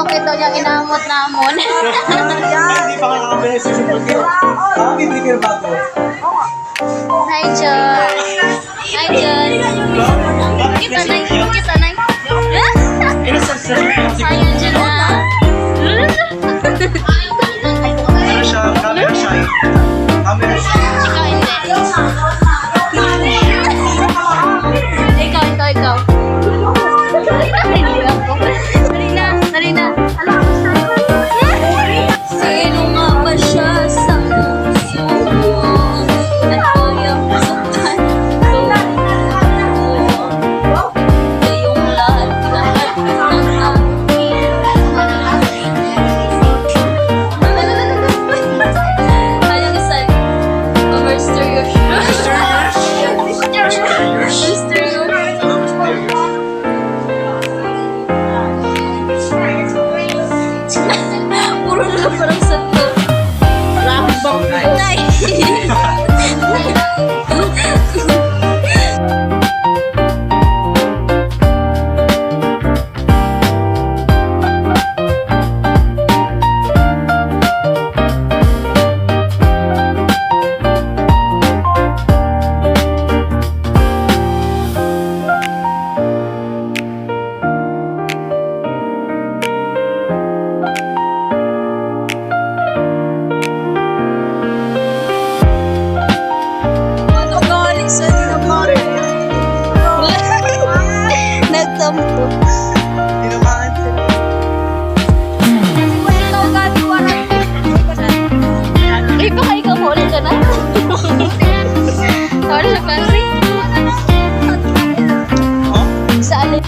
bakit daw niyang inamot namon. Hindi pa ka nakabeses yung pagkira. Hindi ka ba ito? Hi, John. Hi, John. Kita, Nay. Kita, Nay. Hi, Angela. Ano siya? Camera shy. Camera shy. Ikaw, hindi. Ikaw. Hindi ako. Dali na. Sino nga ba siya sa puso mo? At kayang masaktan ko? Kayong lahat ng aking Kayang isan. Mysterious. Puro na parang santo. Nay! Nagtampo. Tinamaan sila. Baka ikaw mo ulit ka na. Tawag sa country. Sa alin.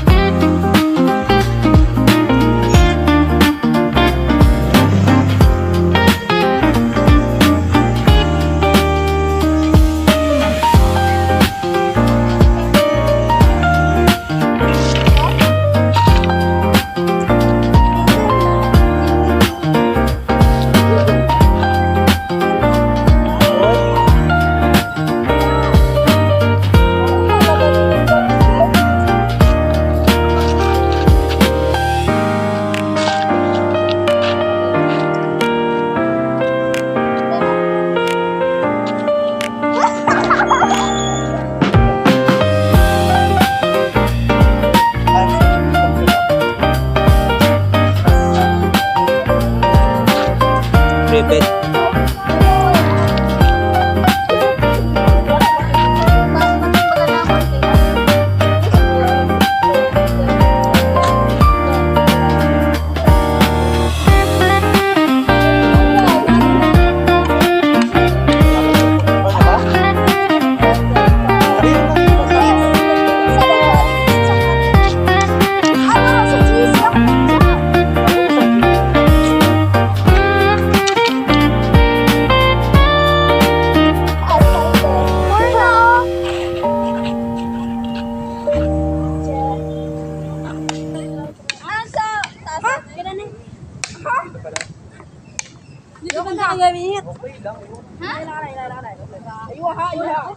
Ribbit. Dito ba na gamit? Okay lang. Ha? Ayuha.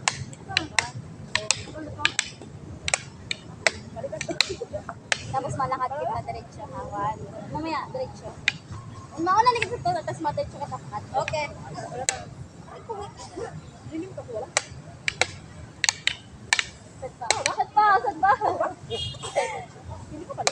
Tapos malakad kita diretso hawan. Mamaya diretso. Mauna na kita to, tapos madiretso ka tapat. Okay. Sad pa. Hindi ko pala.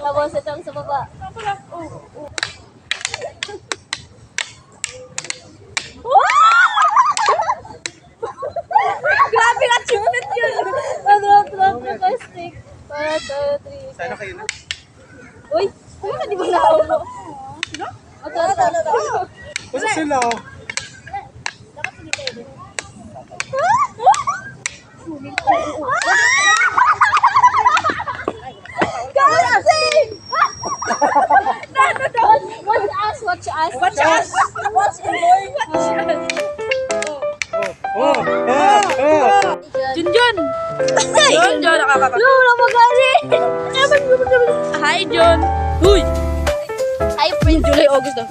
Tapos itong sa baba. Grabe ang achievement yun! Drop ka stick. 1, 2, 3. Sana kayo na. Uy! Ano di ba naulo? Sino? Ito. Basta sila. Gassing! Watch us. Oh. Junjun! Junjun, Wala magali. Hi, John. Uy! Hi, Prince. July, August daw.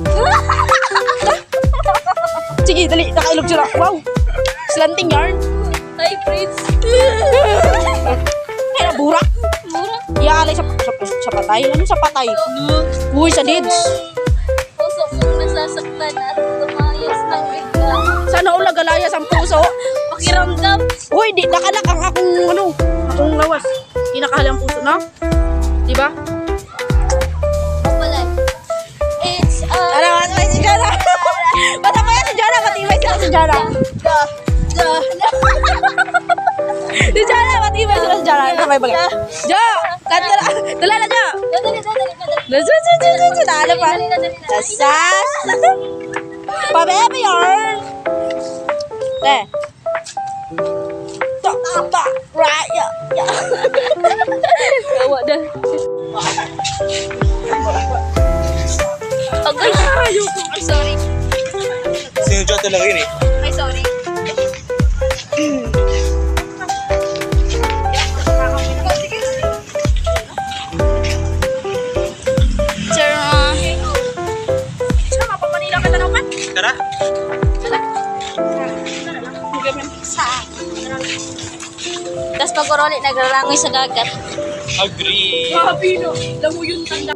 Sige, dali. Nakailog sila. Wow! Slanting yarn. Hi, Prince. Kaya burak. Mura. Iaalay sa patay. Ano sa patay? Uy, sa dids. Puso mong nasasaktan at tumayas ng bigla. Sana all nagalayas ang puso. Pakiramdam. Uy, di nakalak ang akong lawas. Di nakahali ang puso, no? Diba? Wala. It's a... Ano, matibay si Jana. Basta mo yan si Jana. Matibay sila si Jana. Si Jana, matibay sila si Jana. Sabay bagay. Jo! Kanta na. Dala na, Jo! Dali. Dala pa. Sasas. Pabebe yarn. Te. Ta. Right. Yeah. Gawa dah. Agay. I'm sorry. Sino dyan talaga yun eh? I'm sorry. Sir, Sino mapamanila ka tanaw ka? Tara. tas pag-uroli, nagrarangoy sa dagat. Agree. Grabe no. Lango yung tanda.